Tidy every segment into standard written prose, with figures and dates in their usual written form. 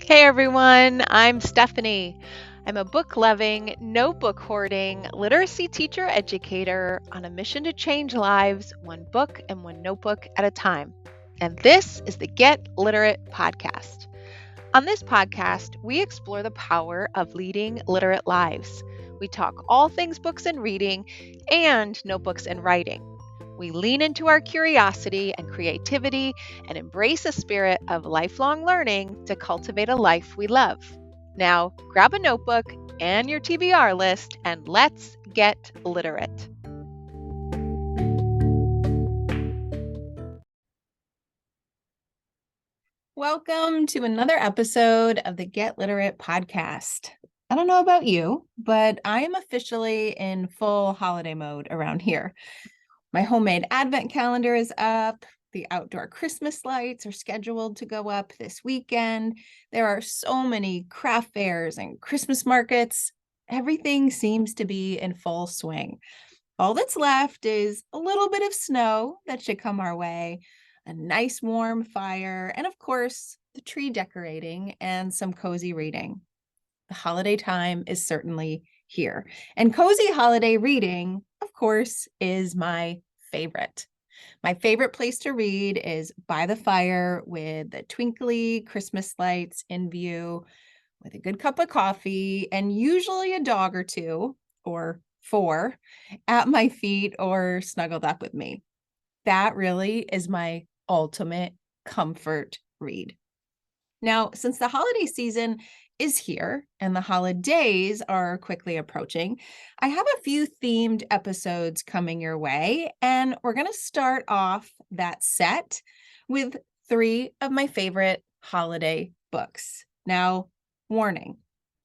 Hey everyone, I'm Stephanie. I'm a book loving, notebook hoarding literacy teacher educator on a mission to change lives one book and one notebook at a time. And this is the Get Literate podcast. On this podcast, we explore the power of leading literate lives. We talk all things books and reading and notebooks and writing. We lean into our curiosity and creativity and embrace a spirit of lifelong learning to cultivate a life we love. Now, grab a notebook and your TBR list and let's get literate. Welcome to another episode of the Get Literate podcast. I don't know about you, but I am officially in full holiday mode around here. My homemade advent calendar is up. The outdoor Christmas lights are scheduled to go up this weekend. There are so many craft fairs and Christmas markets. Everything seems to be in full swing. All that's left is a little bit of snow that should come our way, a nice warm fire, and of course, the tree decorating and some cozy reading. The holiday time is certainly here. And cozy holiday reading, of course, is my favorite. My favorite place to read is by the fire with the twinkly Christmas lights in view, with a good cup of coffee, and usually a dog or two, or four, at my feet or snuggled up with me. That really is my ultimate comfort read. Now, since the holiday season is here and the holidays are quickly approaching, I have a few themed episodes coming your way, and we're going to start off that set with three of my favorite holiday books. Now, warning,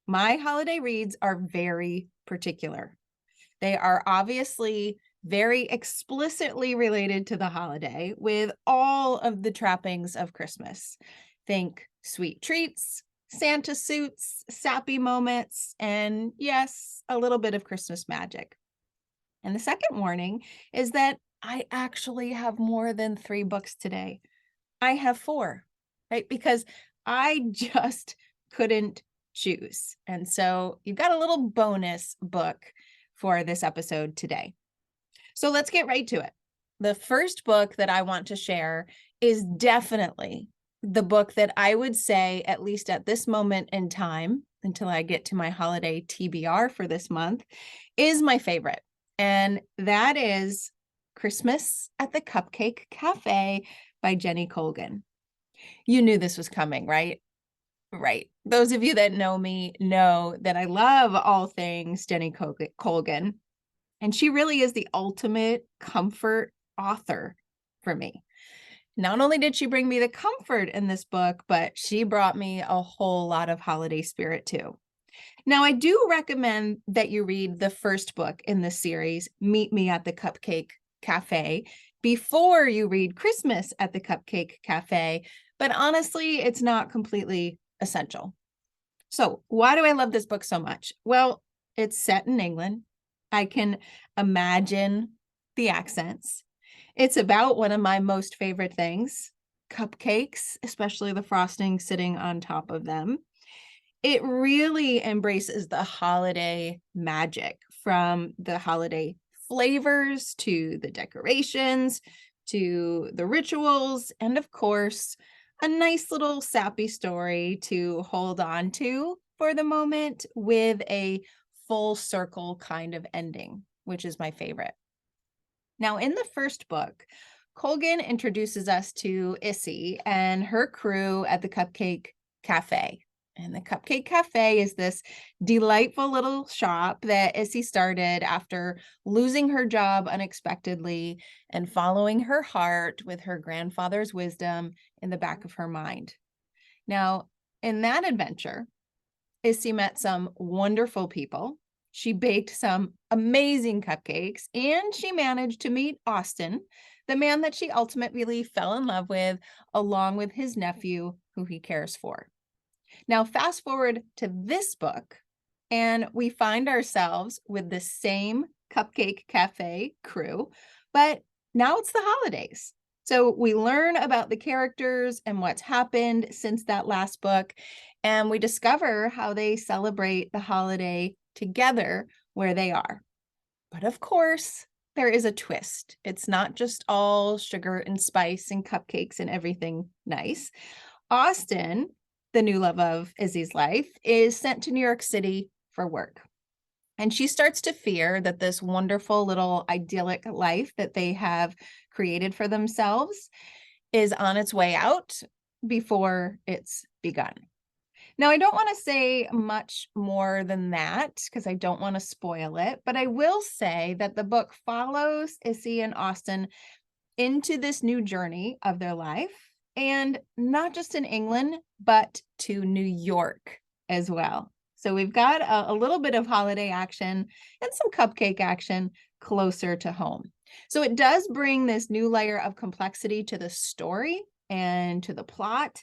my holiday reads are very particular. They are obviously very explicitly related to the holiday with all of the trappings of Christmas. Think sweet treats, Santa suits, sappy moments, and yes, a little bit of Christmas magic. And the second warning is that I actually have more than three books today. I have four, right? Because I just couldn't choose. And so you've got a little bonus book for this episode today. So let's get right to it. The first book that I want to share is definitely the book that I would say, at least at this moment in time, until I get to my holiday TBR for this month, is my favorite. And that is Christmas at the Cupcake Cafe by Jenny Colgan. You knew this was coming, right? Right. Those of you that know me know that I love all things Jenny Colgan. And she really is the ultimate comfort author for me. Not only did she bring me the comfort in this book, but she brought me a whole lot of holiday spirit too. Now, I do recommend that you read the first book in this series, Meet Me at the Cupcake Cafe, before you read Christmas at the Cupcake Cafe. But honestly, it's not completely essential. So, why do I love this book so much? Well, it's set in England. I can imagine the accents. It's about one of my most favorite things, cupcakes, especially the frosting sitting on top of them. It really embraces the holiday magic, from the holiday flavors to the decorations to the rituals, and of course, a nice little sappy story to hold on to for the moment with a full circle kind of ending, which is my favorite. Now, in the first book, Colgan introduces us to Issy and her crew at the Cupcake Cafe. And the Cupcake Cafe is this delightful little shop that Issy started after losing her job unexpectedly and following her heart with her grandfather's wisdom in the back of her mind. Now, in that adventure, Issy met some wonderful people. She baked some amazing cupcakes, and she managed to meet Austin, the man that she ultimately fell in love with, along with his nephew, who he cares for. Now, fast forward to this book, and we find ourselves with the same Cupcake Cafe crew, but now it's the holidays. So we learn about the characters and what's happened since that last book, and we discover how they celebrate the holiday together where they are. But of course, there is a twist. It's not just all sugar and spice and cupcakes and everything nice. Austin, the new love of Izzy's life, is sent to New York City for work. And she starts to fear that this wonderful little idyllic life that they have created for themselves is on its way out before it's begun. Now, I don't want to say much more than that because I don't want to spoil it, but I will say that the book follows Issy and Austin into this new journey of their life, and not just in England, but to New York as well. So we've got a little bit of holiday action and some cupcake action closer to home. So it does bring this new layer of complexity to the story and to the plot.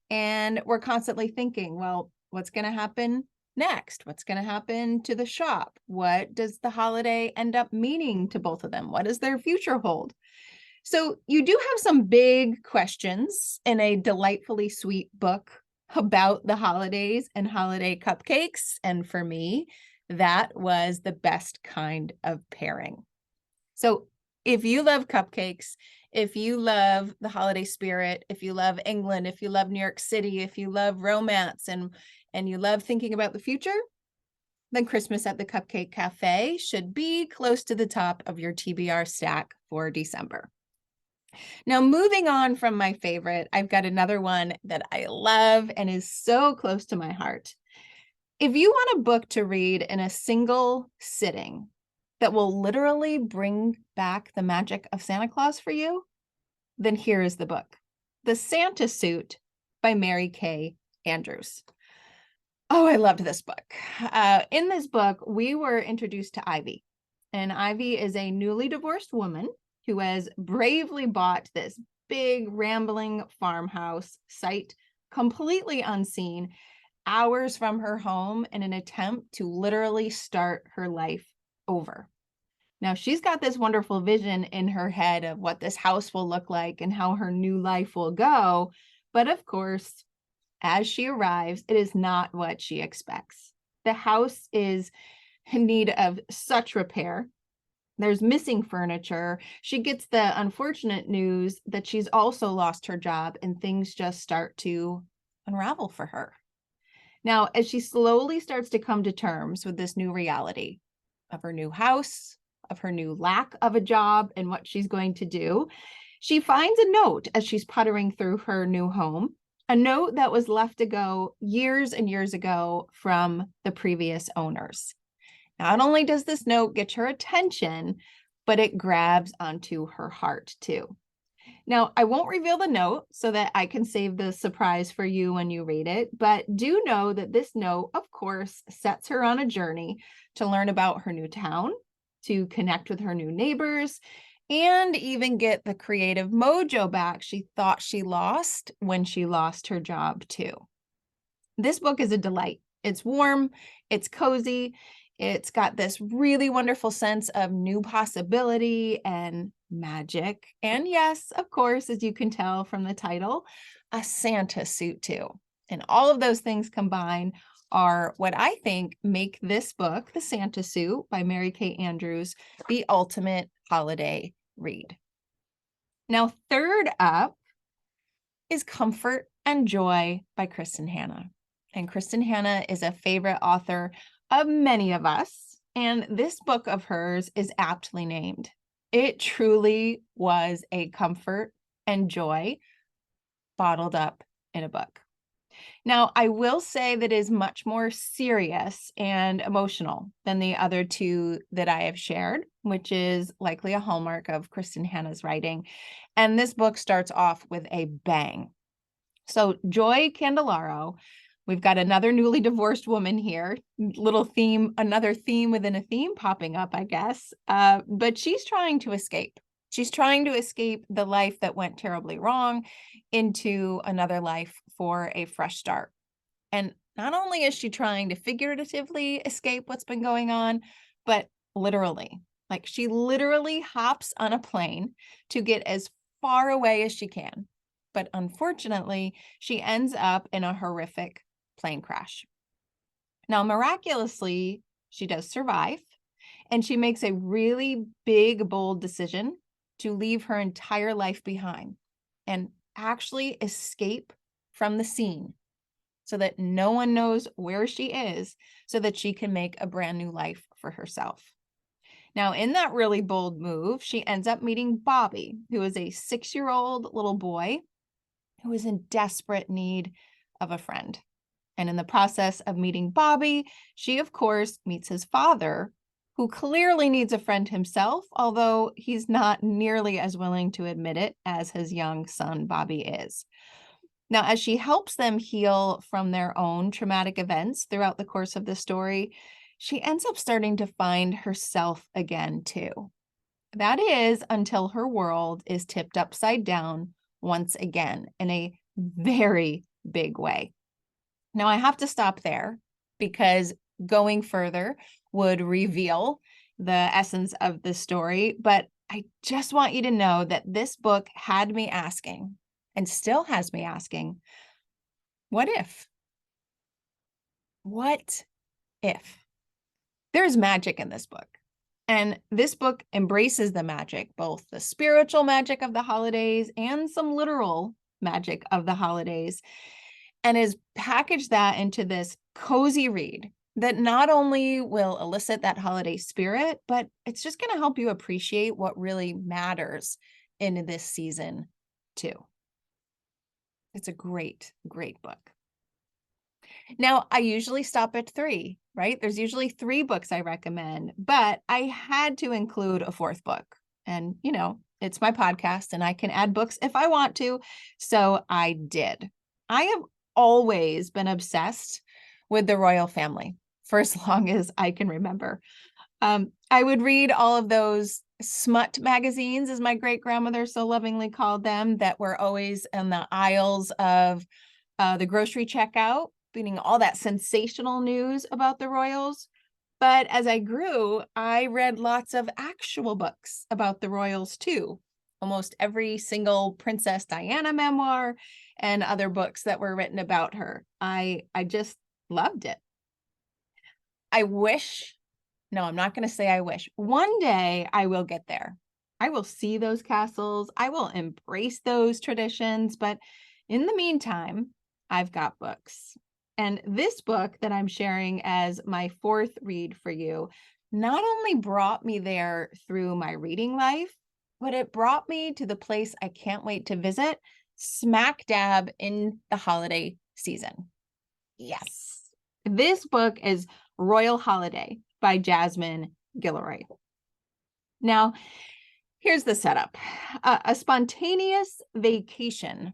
And we're constantly thinking, well, what's going to happen next? What's going to happen to the shop? What does the holiday end up meaning to both of them? What does their future hold? So you do have some big questions in a delightfully sweet book about the holidays and holiday cupcakes. And for me, that was the best kind of pairing. So if you love cupcakes, if you love the holiday spirit, if you love England, if you love New York City, if you love romance and you love thinking about the future, then Christmas at the Cupcake Cafe should be close to the top of your TBR stack for December. Now, moving on from my favorite, I've got another one that I love and is so close to my heart. If you want a book to read in a single sitting that will literally bring back the magic of Santa Claus for you, then here is the book, The Santa Suit by Mary Kay Andrews. Oh, I loved this book. In this book, we were introduced to Ivy, and Ivy is a newly divorced woman who has bravely bought this big rambling farmhouse site completely unseen, hours from her home, in an attempt to literally start her life over. Now, she's got this wonderful vision in her head of what this house will look like and how her new life will go. But of course, as she arrives, it is not what she expects. The house is in need of such repair. There's missing furniture. She gets the unfortunate news that she's also lost her job, and things just start to unravel for her. Now, as she slowly starts to come to terms with this new reality of her new house, of her new lack of a job, and what she's going to do, she finds a note as she's puttering through her new home, a note that was left to go years and years ago from the previous owners. Not only does this note get her attention, but it grabs onto her heart too. Now, I won't reveal the note so that I can save the surprise for you when you read it, but do know that this note, of course, sets her on a journey to learn about her new town, to connect with her new neighbors, and even get the creative mojo back she thought she lost when she lost her job too. This book is a delight. It's warm, it's cozy, it's got this really wonderful sense of new possibility and magic. And yes, of course, as you can tell from the title, a Santa suit too. And all of those things combined are what I think make this book, The Santa Suit by Mary Kay Andrews, the ultimate holiday read. Now, third up is Comfort and Joy by Kristen Hanna. And Kristen Hanna is a favorite author of many of us, and this book of hers is aptly named. It truly was a comfort and joy bottled up in a book. Now, I will say that it is much more serious and emotional than the other two that I have shared, which is likely a hallmark of Kristen Hanna's writing. And this book starts off with a bang. So Joy Candelaro, we've got another newly divorced woman here, little theme, another theme within a theme popping up, I guess. But she's trying to escape. She's trying to escape the life that went terribly wrong into another life for a fresh start. And not only is she trying to figuratively escape what's been going on, but literally, like she literally hops on a plane to get as far away as she can. But unfortunately, she ends up in a horrific plane crash. Now, miraculously, she does survive, and she makes a really big, bold decision to leave her entire life behind and actually escape from the scene so that no one knows where she is, so that she can make a brand new life for herself. Now, in that really bold move, she ends up meeting Bobby, who is a 6-year-old little boy who is in desperate need of a friend. And in the process of meeting Bobby, she, of course, meets his father, who clearly needs a friend himself, although he's not nearly as willing to admit it as his young son, Bobby, is. Now, as she helps them heal from their own traumatic events throughout the course of the story, she ends up starting to find herself again, too. That is until her world is tipped upside down once again in a very big way. Now, I have to stop there because going further would reveal the essence of the story, but I just want you to know that this book had me asking, and still has me asking, what if? What if? There's magic in this book. And this book embraces the magic, both the spiritual magic of the holidays and some literal magic of the holidays, and has packaged that into this cozy read that not only will elicit that holiday spirit, but it's just going to help you appreciate what really matters in this season, too. It's a great, great book. Now, I usually stop at 3, right? There's usually 3 books I recommend, but I had to include a 4th book. And, it's my podcast and I can add books if I want to. So I did. I have always been obsessed with the royal family for as long as I can remember. I would read all of those smut magazines, as my great grandmother so lovingly called them, that were always in the aisles of the grocery checkout, reading all that sensational news about the royals. But as I grew, I read lots of actual books about the royals too. Almost every single Princess Diana memoir and other books that were written about her. I just loved it. I'm not going to say I wish. One day I will get there. I will see those castles. I will embrace those traditions. But in the meantime, I've got books. And this book that I'm sharing as my 4th read for you not only brought me there through my reading life, but it brought me to the place I can't wait to visit, smack dab in the holiday season. Yes. This book is Royal Holiday by Jasmine Guillory. Now, here's the setup. A spontaneous vacation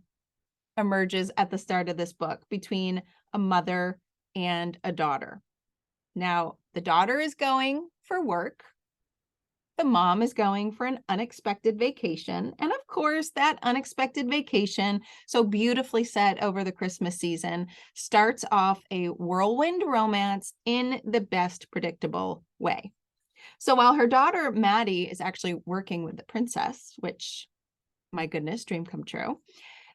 emerges at the start of this book between a mother and a daughter. Now, the daughter is going for work. The mom is going for an unexpected vacation. And of course, that unexpected vacation, so beautifully set over the Christmas season, starts off a whirlwind romance in the best predictable way. So while her daughter, Maddie, is actually working with the princess, which, my goodness, dream come true,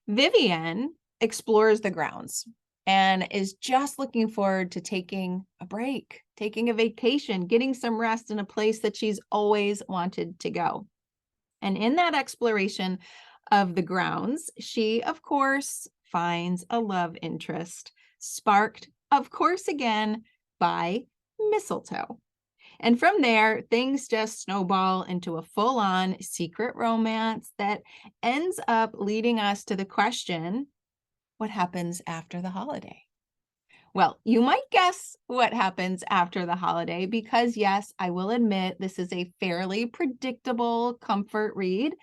Vivian explores the grounds and is just looking forward to taking a break, taking a vacation, getting some rest in a place that she's always wanted to go. And in that exploration of the grounds, she, of course, finds a love interest, sparked, of course, again, by mistletoe. And from there, things just snowball into a full-on secret romance that ends up leading us to the question, what happens after the holiday? Well, you might guess what happens after the holiday because, yes, I will admit this is a fairly predictable comfort read,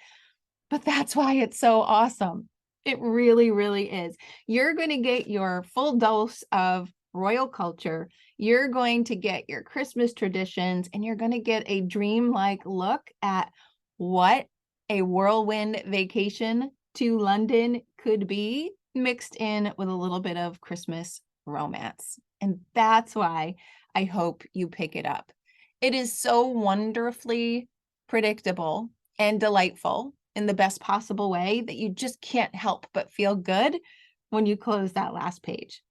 but that's why it's so awesome. It really, really is. You're going to get your full dose of royal culture. You're going to get your Christmas traditions, and you're going to get a dreamlike look at what a whirlwind vacation to London could be, mixed in with a little bit of Christmas romance. And that's why I hope you pick it up. It is so wonderfully predictable and delightful in the best possible way that you just can't help but feel good when you close that last page.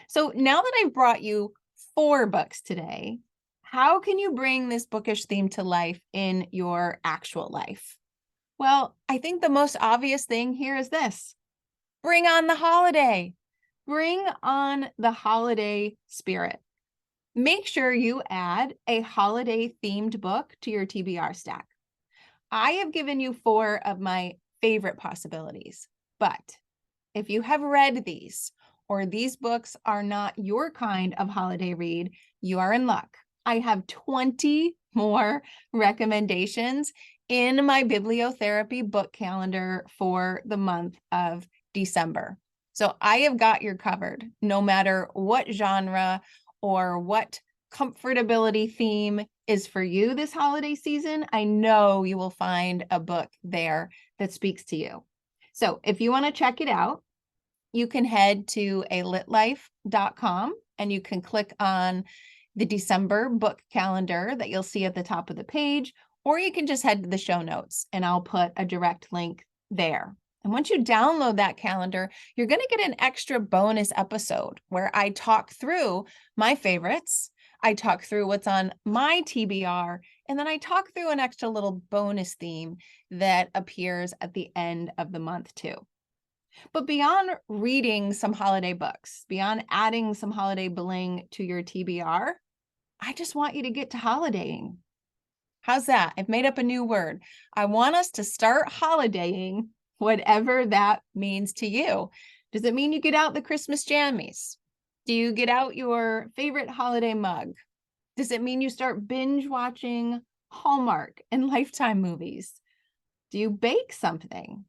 So now that I've brought you 4 books today, how can you bring this bookish theme to life in your actual life? Well, I think the most obvious thing here is this: bring on the holiday. Bring on the holiday spirit. Make sure you add a holiday themed book to your TBR stack. I have given you 4 of my favorite possibilities, but if you have read these or these books are not your kind of holiday read, you are in luck. I have 20 more recommendations in my bibliotherapy book calendar for the month of December. So I have got you covered, no matter what genre or what comfortability theme is for you this holiday season. I know you will find a book there that speaks to you. So if you want to check it out, you can head to alitlife.com and you can click on the December book calendar that you'll see at the top of the page, or you can just head to the show notes and I'll put a direct link there. And once you download that calendar, you're going to get an extra bonus episode where I talk through my favorites, I talk through what's on my TBR, and then I talk through an extra little bonus theme that appears at the end of the month too. But beyond reading some holiday books, beyond adding some holiday bling to your TBR, I just want you to get to holidaying. How's that? I've made up a new word. I want us to start holidaying, whatever that means to you. Does it mean you get out the Christmas jammies? Do you get out your favorite holiday mug? Does it mean you start binge watching Hallmark and Lifetime movies? Do you bake something?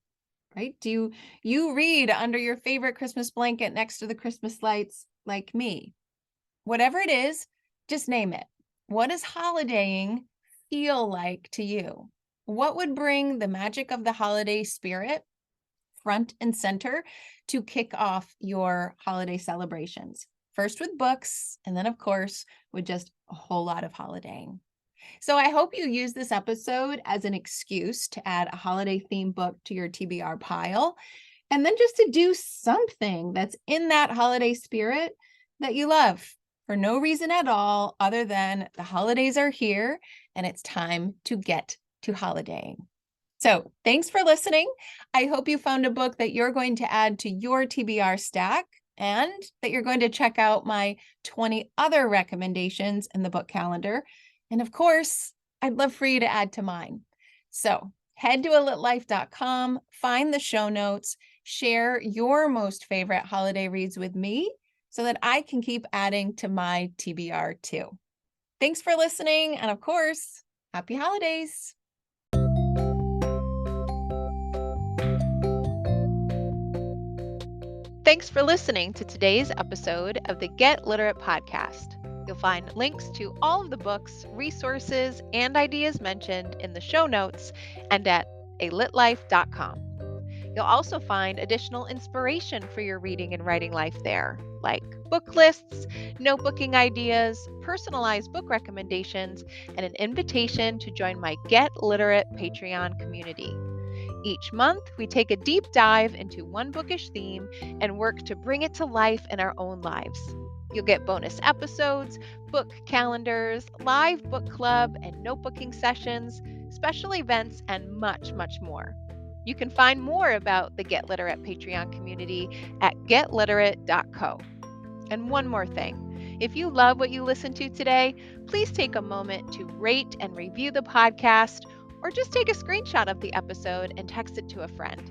Right? Do you read under your favorite Christmas blanket next to the Christmas lights like me? Whatever it is, just name it. What does holidaying feel like to you? What would bring the magic of the holiday spirit front and center to kick off your holiday celebrations? First with books, and then of course, with just a whole lot of holidaying. So I hope you use this episode as an excuse to add a holiday themed book to your TBR pile, and then just to do something that's in that holiday spirit that you love for no reason at all other than the holidays are here and it's time to get to holidaying. So thanks for listening. I hope you found a book that you're going to add to your TBR stack and that you're going to check out my 20 other recommendations in the book calendar. And of course, I'd love for you to add to mine. So head to alitlife.com, find the show notes, share your most favorite holiday reads with me so that I can keep adding to my TBR too. Thanks for listening. And of course, happy holidays. Thanks for listening to today's episode of the Get Literate podcast. You'll find links to all of the books, resources, and ideas mentioned in the show notes and at alitlife.com. You'll also find additional inspiration for your reading and writing life there, like book lists, notebooking ideas, personalized book recommendations, and an invitation to join my Get Literate Patreon community. Each month, we take a deep dive into one bookish theme and work to bring it to life in our own lives. You'll get bonus episodes, book calendars, live book club and notebooking sessions, special events, and much, much more. You can find more about the Get Literate Patreon community at getliterate.co. And one more thing. If you love what you listened to today, please take a moment to rate and review the podcast, or just take a screenshot of the episode and text it to a friend.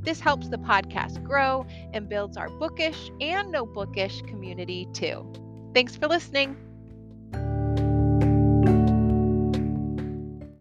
This helps the podcast grow and builds our bookish and no bookish community too. Thanks for listening.